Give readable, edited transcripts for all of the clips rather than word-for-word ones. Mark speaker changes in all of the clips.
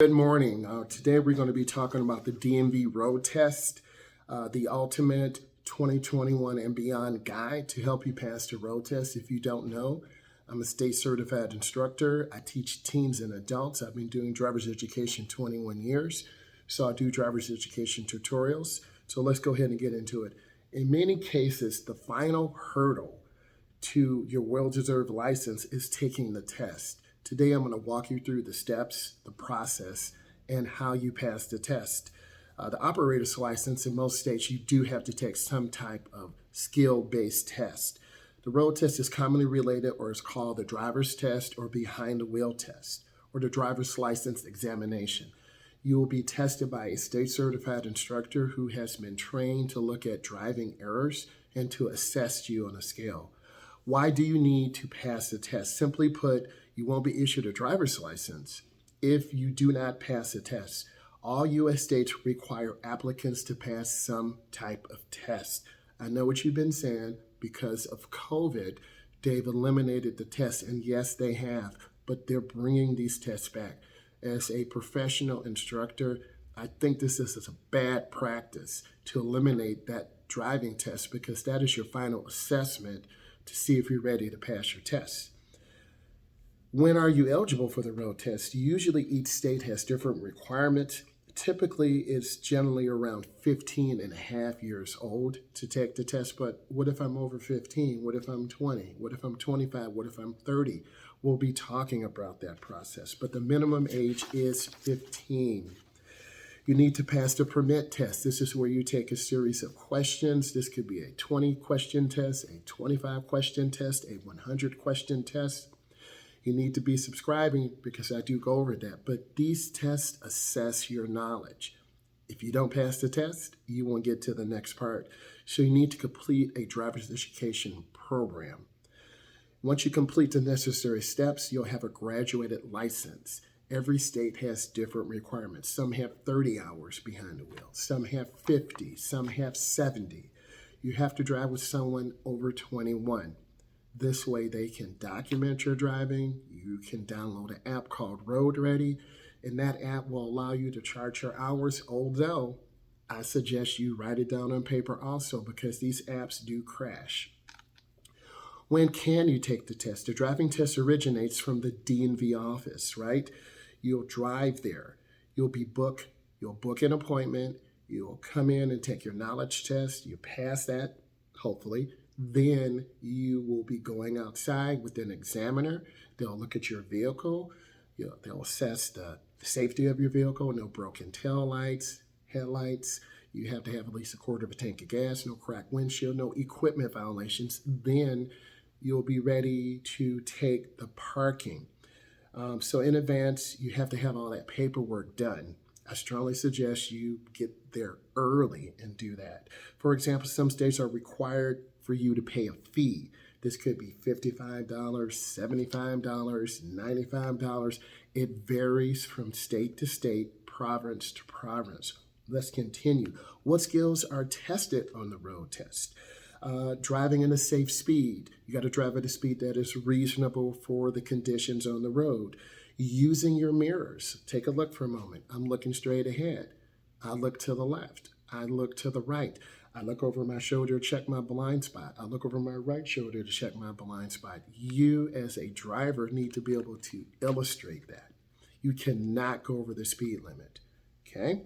Speaker 1: Good morning. Today we're going to be talking about the DMV road test, the ultimate 2021 and beyond guide to help you pass the road test. If you don't know, I'm a state certified instructor. I teach teens and adults. I've been doing driver's education 21 years, so I do driver's education tutorials. So let's go ahead and get into it. In many cases, the final hurdle to your well-deserved license is taking the test. Today, I'm going to walk you through the steps, the process, and how you pass the test. The operator's license, in most states, you do have to take some type of skill-based test. The road test is commonly related or is called the driver's test or behind the wheel test or the driver's license examination. You will be tested by a state certified instructor who has been trained to look at driving errors and to assess you on a scale. Why do you need to pass the test? Simply put, you won't be issued a driver's license if you do not pass the test. All U.S. states require applicants to pass some type of test. I know what you've been saying. Because of COVID, they've eliminated the test, and yes, they have, but they're bringing these tests back. As a professional instructor, I think this is a bad practice to eliminate that driving test because that is your final assessment to see if you're ready to pass your test. When are you eligible for the road test? Usually each state has different requirements. Typically, it's generally around 15 and a half years old to take the test, but what if I'm over 15? What if I'm 20? What if I'm 25? What if I'm 30? We'll be talking about that process, but the minimum age is 15. You need to pass the permit test. This is where you take a series of questions. This could be a 20-question test, a 25-question test, a 100-question test. You need to be subscribing because I do go over that. But these tests assess your knowledge. If you don't pass the test, you won't get to the next part. So you need to complete a driver's education program. Once you complete the necessary steps, you'll have a graduated license. Every state has different requirements. Some have 30 hours behind the wheel. Some have 50. Some have 70. You have to drive with someone over 21. This way they can document your driving. You can download an app called Road Ready, and that app will allow you to chart your hours, although I suggest you write it down on paper also because these apps do crash. When can you take the test? The driving test originates from the DMV office, right? You'll drive there. You'll book an appointment. You'll come in and take your knowledge test. You pass that, hopefully. Then you will be going outside with an examiner. They'll look at your vehicle. They'll assess the safety of your vehicle. No broken tail lights, headlights. You have to have at least a quarter of a tank of gas, no cracked windshield, no equipment violations. Then you'll be ready to take the parking. So in advance, you have to have all that paperwork done. I strongly suggest you get there early and do that. For example, some states are required for you to pay a fee. This could be $55, $75, $95. It varies from state to state, province to province. Let's continue. What skills are tested on the road test? Driving at a safe speed. You got to drive at a speed that is reasonable for the conditions on the road. Using your mirrors. Take a look for a moment. I'm looking straight ahead. I look to the left. I look to the right. I look over my shoulder to check my blind spot. I look over my right shoulder to check my blind spot. You, as a driver, need to be able to illustrate that. You cannot go over the speed limit. Okay?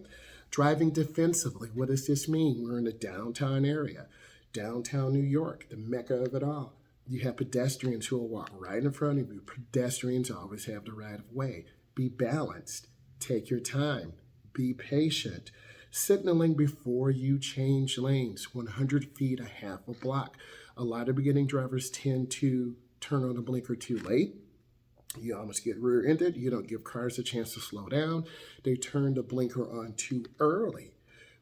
Speaker 1: Driving defensively. What does this mean? We're in a downtown area. Downtown New York, the mecca of it all. You have pedestrians who will walk right in front of you. Pedestrians always have the right of way. Be balanced. Take your time. Be patient. Signaling before you change lanes, 100 feet, a half a block. A lot of beginning drivers tend to turn on the blinker too late. You almost get rear-ended. You don't give cars a chance to slow down. They turn the blinker on too early.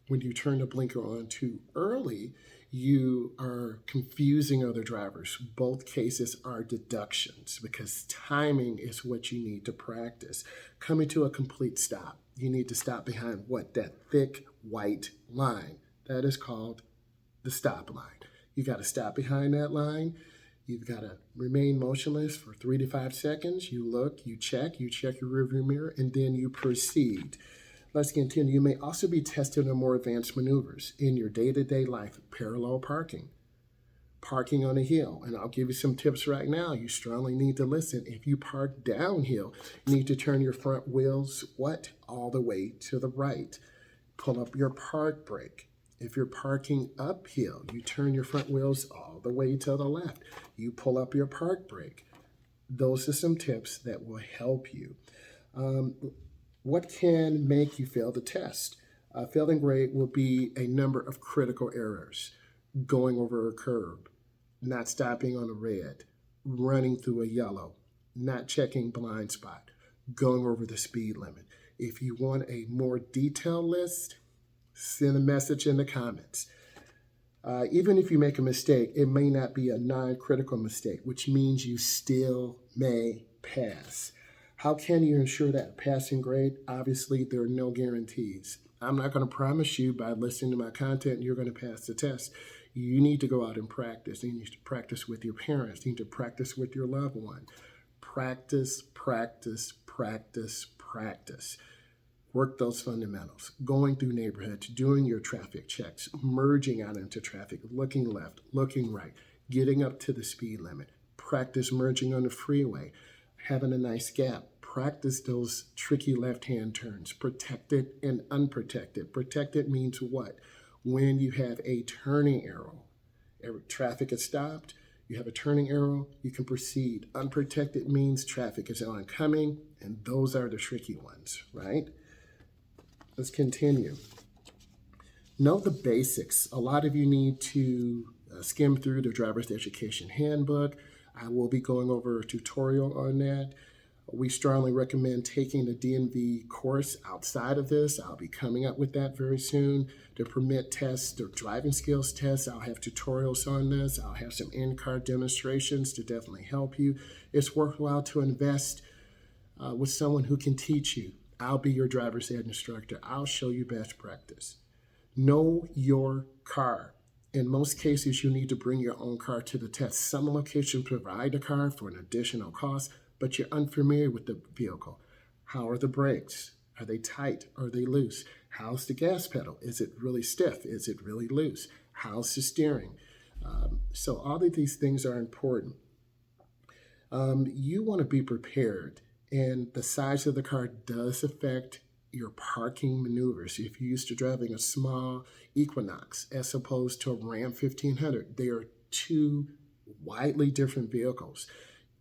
Speaker 1: When you turn the blinker on too early, you are confusing other drivers. Both cases are deductions because timing is what you need to practice. Coming to a complete stop. You need to stop behind what? That thick white line. That is called the stop line. You got to stop behind that line. You've got to remain motionless for 3 to 5 seconds. You look, you check your rearview mirror, and then you proceed. Let's continue. You may also be tested on more advanced maneuvers in your day-to-day life. Parallel parking, parking on a hill. And I'll give you some tips right now. You strongly need to listen. If you park downhill, you need to turn your front wheels, all the way to the right. Pull up your park brake. If you're parking uphill, you turn your front wheels all the way to the left. You pull up your park brake. Those are some tips that will help you. What can make you fail the test? Failing grade will be a number of critical errors. Going over a curb, not stopping on a red, running through a yellow, not checking blind spot, going over the speed limit. If you want a more detailed list, send a message in the comments. Even if you make a mistake, it may not be a non-critical mistake, which means you still may pass. How can you ensure that passing grade? Obviously, there are no guarantees. I'm not going to promise you by listening to my content you're going to pass the test. You need to go out and practice. You need to practice with your parents. You need to practice with your loved one. Practice, practice, practice, practice. Work those fundamentals. Going through neighborhoods, doing your traffic checks, merging out into traffic, looking left, looking right, getting up to the speed limit. Practice merging on the freeway, having a nice gap. Practice those tricky left-hand turns, protected and unprotected. Protected means what? When you have a turning arrow, traffic is stopped, you have a turning arrow, you can proceed. Unprotected means traffic is oncoming, and those are the tricky ones, right? Let's continue. Know the basics. A lot of you need to skim through the driver's education handbook. I will be going over a tutorial on that. We strongly recommend taking the DMV course outside of this. I'll be coming up with that very soon. The permit tests, the driving skills tests, I'll have tutorials on this. I'll have some in-car demonstrations to definitely help you. It's worthwhile to invest with someone who can teach you. I'll be your driver's ed instructor. I'll show you best practice. Know your car. In most cases, you need to bring your own car to the test. Some locations provide a car for an additional cost, but you're unfamiliar with the vehicle. How are the brakes? Are they tight? Are they loose? How's the gas pedal? Is it really stiff? Is it really loose? How's the steering? So all of these things are important. You want to be prepared, and the size of the car does affect your parking maneuvers. If you're used to driving a small Equinox as opposed to a Ram 1500, they are two widely different vehicles.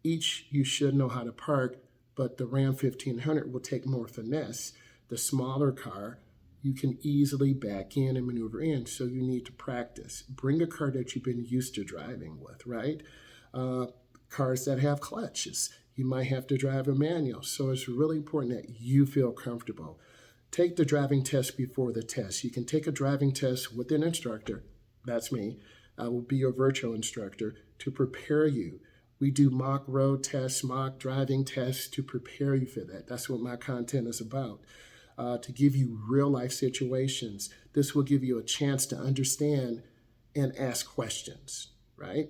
Speaker 1: Each you should know how to park, but the Ram 1500 will take more finesse. The smaller car, you can easily back in and maneuver in, so you need to practice. Bring a car that you've been used to driving with, right? Cars that have clutches, you might have to drive a manual, so it's really important that you feel comfortable. Take the driving test before the test. You can take a driving test with an instructor, that's me. I will be your virtual instructor to prepare you. We do mock road tests, mock driving tests to prepare you for that. That's what my content is about, to give you real life situations. This will give you a chance to understand and ask questions, right?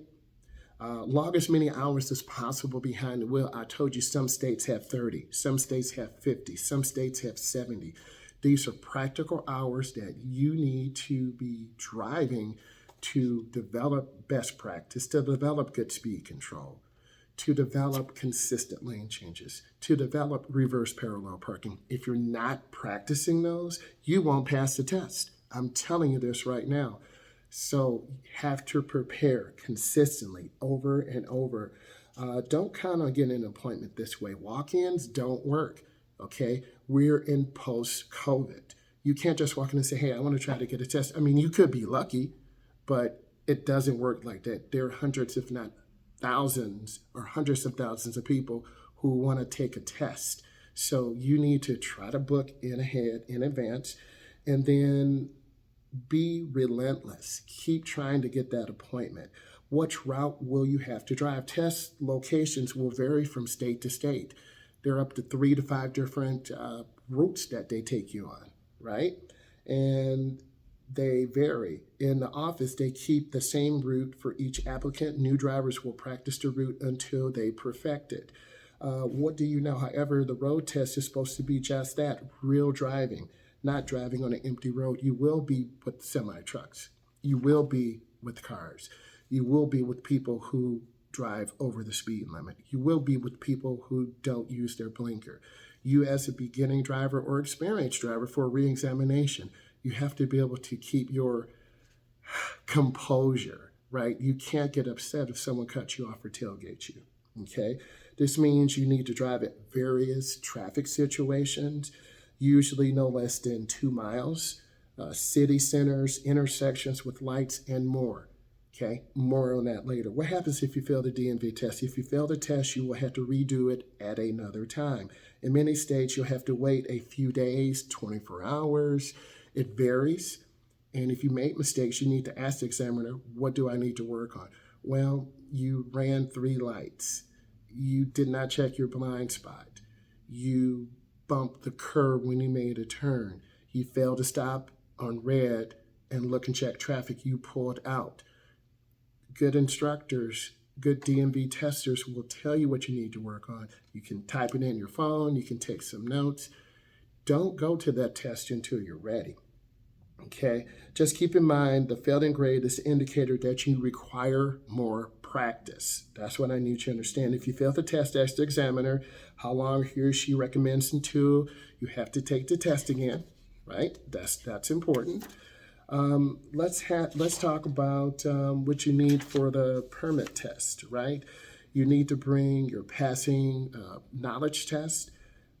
Speaker 1: Log as many hours as possible behind the wheel. I told you some states have 30, some states have 50, some states have 70. These are practical hours that you need to be driving to develop best practice, to develop good speed control, to develop consistent lane changes, to develop reverse parallel parking. If you're not practicing those, you won't pass the test. I'm telling you this right now. So you have to prepare consistently over and over. Don't count on getting an appointment this way. Walk-ins don't work, okay? We're in post-COVID. You can't just walk in and say, hey, I want to try to get a test. I mean, you could be lucky, but it doesn't work like that. There are hundreds, if not thousands, or hundreds of thousands of people who want to take a test. So you need to try to book in advance, and then be relentless. Keep trying to get that appointment. Which route will you have to drive? Test locations will vary from state to state. There are up to 3 to 5 different routes that they take you on, right? And They vary. In the office, they keep the same route for each applicant. New drivers will practice the route until they perfect it. What do you know? However, the road test is supposed to be just that, real driving, not driving on an empty road. You will be with semi-trucks. You will be with cars. You will be with people who drive over the speed limit. You will be with people who don't use their blinker. You, as a beginning driver or experienced driver for a re-examination, you have to be able to keep your composure, right? You can't get upset if someone cuts you off or tailgates you, okay? This means you need to drive at various traffic situations, usually no less than 2 miles, city centers, intersections with lights, and more. Okay, more on that later. What happens if you fail the DMV test? If you fail the test, you will have to redo it at another time. In many states, you'll have to wait a few days, 24 hours. It varies. And if you make mistakes, you need to ask the examiner, what do I need to work on? Well, you ran 3 lights. You did not check your blind spot. You bumped the curb when you made a turn. You failed to stop on red and look and check traffic. You pulled out. Good instructors, good DMV testers will tell you what you need to work on. You can type it in your phone. You can take some notes. Don't go to that test until you're ready. Okay? Just keep in mind the failing grade is an indicator that you require more practice. That's what I need you to understand. If you fail the test, ask the examiner how long he or she recommends until you have to take the test again, right? That's important. Let's talk about what you need for the permit test, right? You need to bring your passing knowledge test,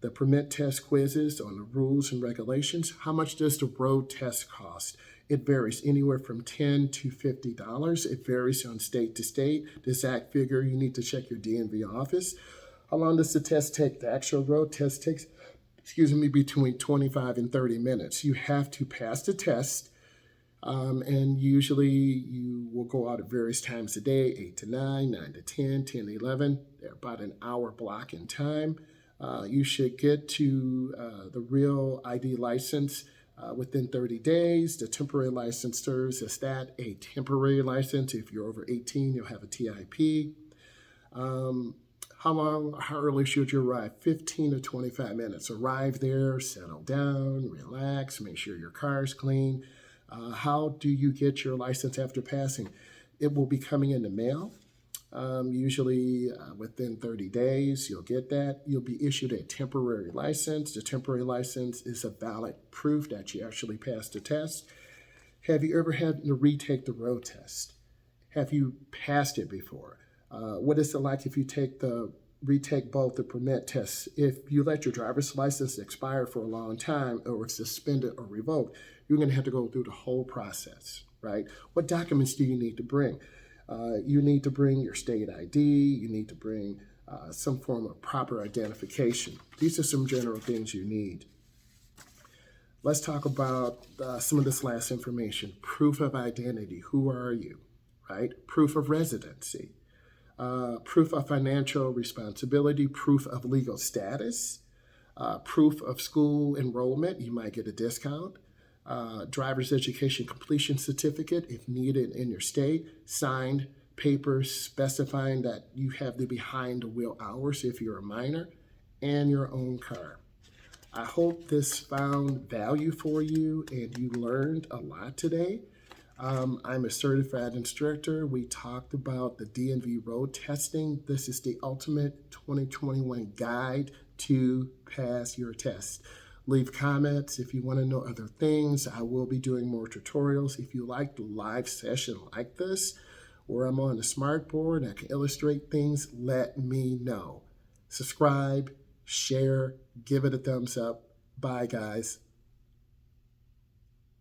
Speaker 1: the permit test quizzes on the rules and regulations. How much does the road test cost? It varies anywhere from $10 to $50. It varies on state to state. The exact figure, you need to check your DMV office. How long does the test take? The actual road test takes, between 25 and 30 minutes. You have to pass the test. And usually you will go out at various times a day, 8 to 9, 9 to 10, 10 to 11. They're about an hour block in time. You should get to the real ID license within 30 days. The temporary license serves as that, a temporary license. If you're over 18, you'll have a TIP. How early should you arrive? 15 to 25 minutes. Arrive there, settle down, relax, make sure your car's clean. How do you get your license after passing? It will be coming in the mail. Usually within 30 days, you'll get that. You'll be issued a temporary license. The temporary license is a valid proof that you actually passed the test. Have you ever had to retake the road test? Have you passed it before? What is it like if you retake both the permit tests? If you let your driver's license expire for a long time or it's suspended or revoked, you're going to have to go through the whole process, right? What documents do you need to bring? You need to bring your state ID. You need to bring some form of proper identification. These are some general things you need. Let's talk about some of this last information. Proof of identity. Who are you, right? Proof of residency. Proof of financial responsibility. Proof of legal status. Proof of school enrollment. You might get a discount. Driver's education completion certificate, if needed in your state, signed papers specifying that you have the behind the wheel hours if you're a minor, and your own car. I hope this found value for you and you learned a lot today. I'm a certified instructor. We talked about the DMV road testing. This is the ultimate 2021 guide to pass your test. Leave comments if you want to know other things. I will be doing more tutorials. If you like the live session like this, where I'm on the smart board and I can illustrate things, let me know. Subscribe, share, give it a thumbs up. Bye, guys.